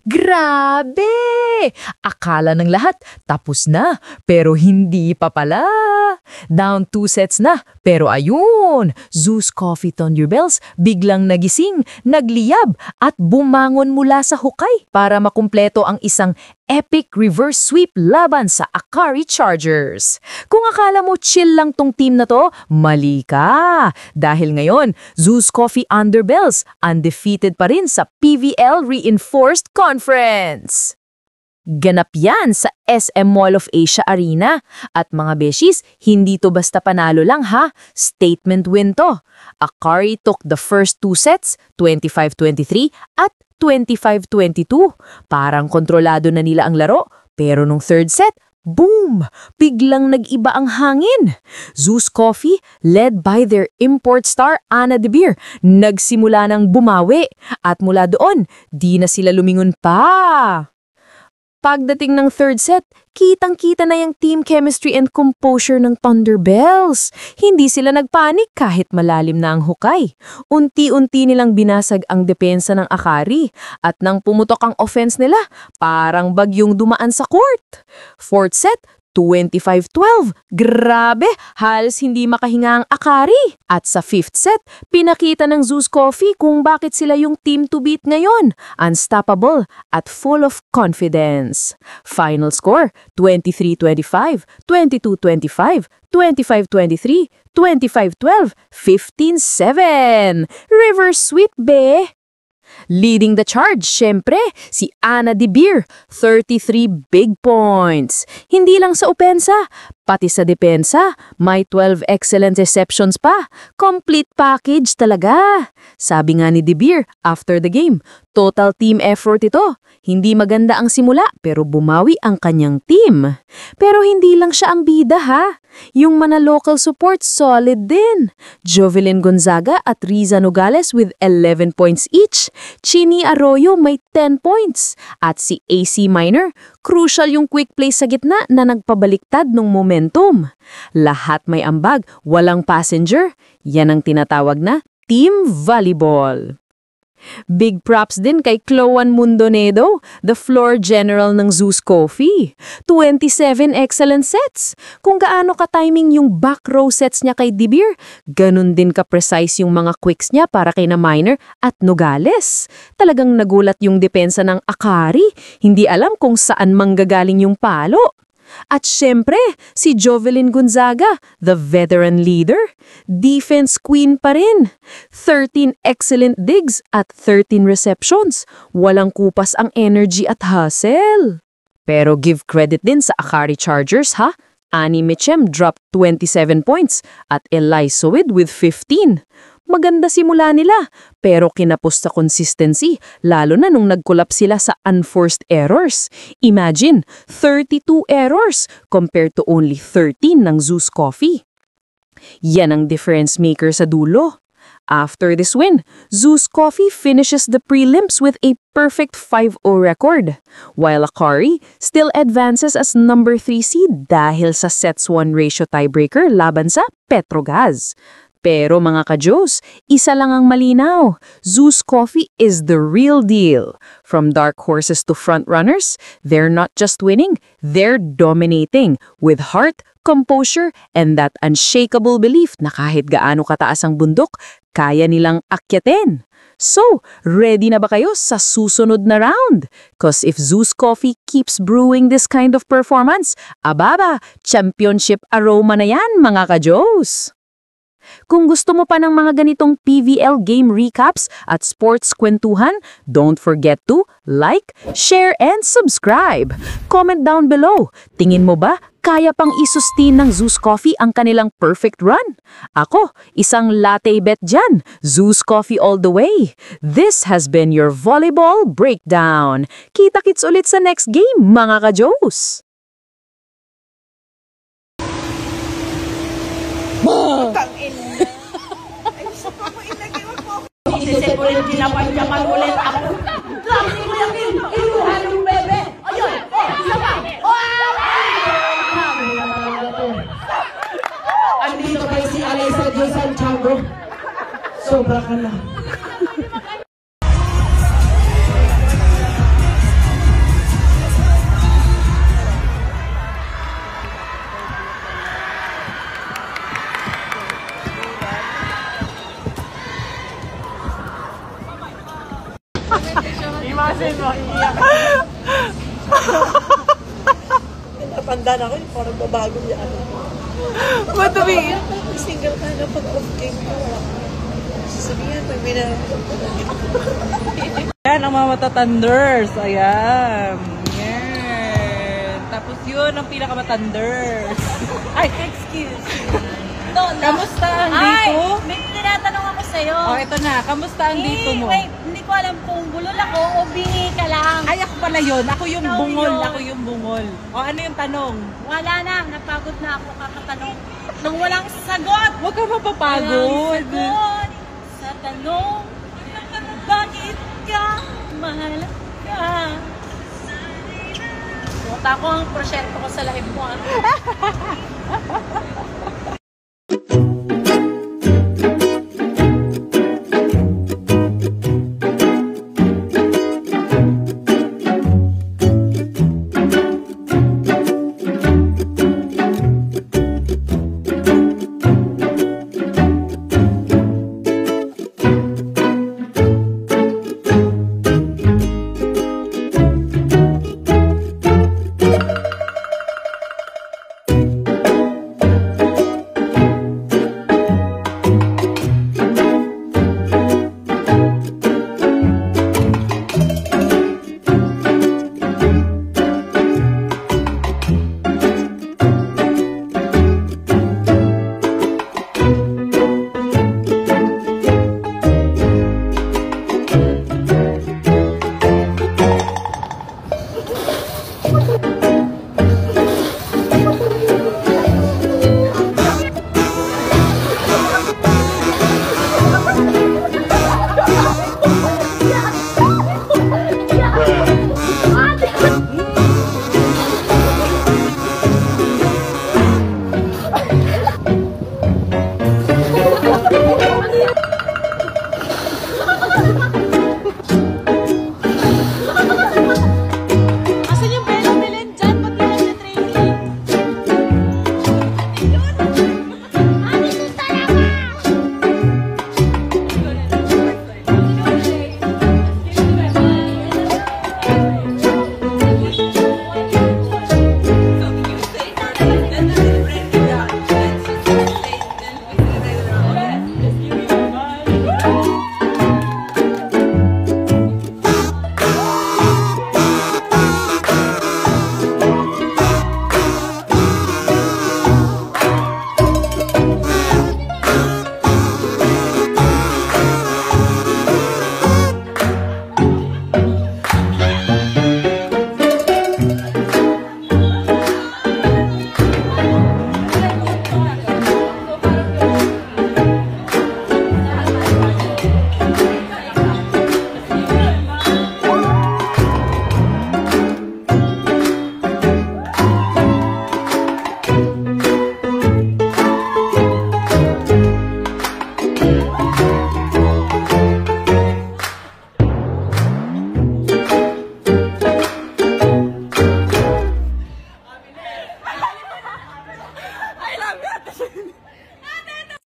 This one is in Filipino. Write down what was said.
Grabe! Akala ng lahat, tapos na, pero hindi pa pala. Down 2 sets na, pero ayun, Zeus Coffee Thunderbells biglang nagising, nagliyab, at bumangon mula sa hukay para makumpleto ang isang epic reverse sweep laban sa Akari Chargers. Kung akala mo chill lang tong team na to, mali ka. Dahil ngayon, Zeus Coffee Underbells undefeated pa rin sa PVL Reinforced Conference. Ganap yan sa SM Mall of Asia Arena. At mga beshies, hindi to basta panalo lang ha. Statement win to. Akari took the first 2 sets, 25-23 at 25-22. Parang kontrolado na nila ang laro, pero nung third set, boom! Biglang nag-iba ang hangin. Zeus Coffee, led by their import star Anna De Beer, nagsimula ng bumawi. At mula doon, di na sila lumingon pa. Pagdating ng third set, kitang-kita na yung team chemistry and composure ng Thunderbells. Hindi sila nagpanik kahit malalim na ang hukay. Unti-unti nilang binasag ang depensa ng Akari at nang pumutok ang offense nila, parang bagyong dumaan sa court. Fourth set, 25-12. Grabe, halos hindi makahinga ang Akari. At sa fifth set, pinakita ng Zeus Coffee kung bakit sila yung team to beat ngayon. Unstoppable at full of confidence. Final score, 23-25, 22-25, 25-23, 25-12, 15-7. Reverse sweep, be! Leading the charge, syempre, si Anna De Beer, 33 big points. Hindi lang sa opensa, pati sa depensa, may 12 excellent receptions pa. Complete package talaga. Sabi nga ni De Beer after the game, total team effort ito. Hindi maganda ang simula pero bumawi ang kanyang team. Pero hindi lang siya ang bida ha. Yung mga local support solid din. Jovelyn Gonzaga at Riza Nogales with 11 points each. Chini Arroyo may 10 points. At si AC Minor, crucial yung quick play sa gitna na nagpabaliktad ng momentum. Lahat may ambag, walang passenger. Yan ang tinatawag na team volleyball. Big props din kay Chloan Mundonedo, the floor general ng Zeus Coffee. 27 excellent sets. Kung gaano ka-timing yung back row sets niya kay De Beer, ganun din ka-precise yung mga quicks niya para kay na Minor at Nogales. Talagang nagulat yung depensa ng Akari. Hindi alam kung saan manggagaling yung palo. At syempre, si Jovelyn Gonzaga, the veteran leader, defense queen pa rin. 13 excellent digs at 13 receptions. Walang kupas ang energy at hustle. Pero give credit din sa Akari Chargers ha. Annie Mechem dropped 27 points at Eliza with 15. Maganda simula nila, pero kinapos sa consistency, lalo na nung nag-collapse sila sa unforced errors. Imagine, 32 errors compared to only 13 ng Zeus Coffee. Yan ang difference maker sa dulo. After this win, Zeus Coffee finishes the prelims with a perfect 5-0 record, while Akari still advances as number 3 seed dahil sa sets-1 ratio tiebreaker laban sa Petrogas. Pero mga ka-Diyos, isa lang ang malinaw. Zeus Coffee is the real deal. From dark horses to frontrunners, they're not just winning, they're dominating with heart, composure, and that unshakable belief na kahit gaano kataas ang bundok, kaya nilang akyatin. So, ready na ba kayo sa susunod na round? Cause if Zeus Coffee keeps brewing this kind of performance, ababa, championship aroma na yan mga ka-Diyos! Kung gusto mo pa ng mga ganitong PVL game recaps at sports kwentuhan, don't forget to like, share, and subscribe. Comment down below. Tingin mo ba kaya pang isustain ng Zeus Coffee ang kanilang perfect run? Ako, isang latte bet dyan. Zeus Coffee all the way. This has been your volleyball breakdown. Kita-kits ulit sa next game, mga ka-Diyos! Sisipulin pinapanyaman ulit ako. Lagi mo yung iluhan ng bebe. Ayun, isa pa. Andito kayo si Alisa J. Santiago. Sobra ka na. Napanda na ako, parang babago niya. What do we? Single ka na pag off-game ka. Sasabihin, pag Yan ang mga matatanders. Ayan. Yan. Tapos yun ang pinakamatanders. Ay, excuse me. Kamusta ang dito? May tinatanong ako sa'yo. Oh, ito na. Kamusta ang dito mo? Wait, hindi ko alam kung bulol ako o bingi ka lang. Ay, ako pala yun. Ako yung Ikaw bungol. yun. Ako yung bungol. O, ano yung tanong? Wala na, napagod na ako kakatanong. Nang walang sagot. Huwag ka Walang mapapagod. sagot sa tanong, bakit ka mahalaga? Buta ko ang prosyento ko sa live mo.